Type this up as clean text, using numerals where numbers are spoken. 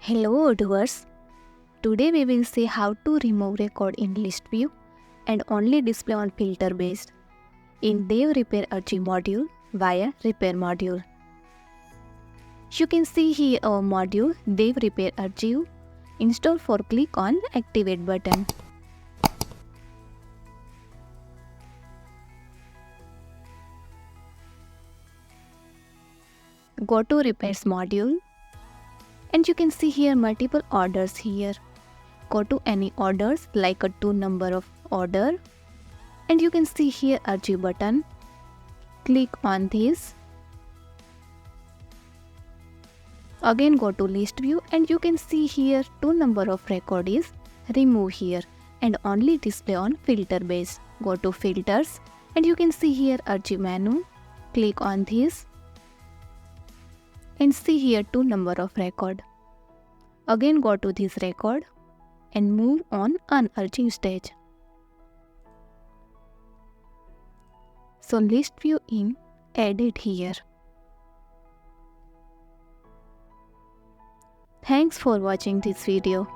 Hello doers. Today we will see how to remove record in list view and only display on filter based in Dev Repair Archive module via Repair module. You can see here our module Dev Repair Archive. Install for click on Activate button. Go to Repairs module and you can see here multiple orders here. Go to any orders like a to number of order and you can see here Archive button. Click on this. Again go to list view and you can see here to number of record is remove here and only display on filter base. Go to filters and you can see here Archive menu. Click on this and see here to number of record. Again go to this record and move on unarchive stage. So list view in added here. Thanks for watching this video.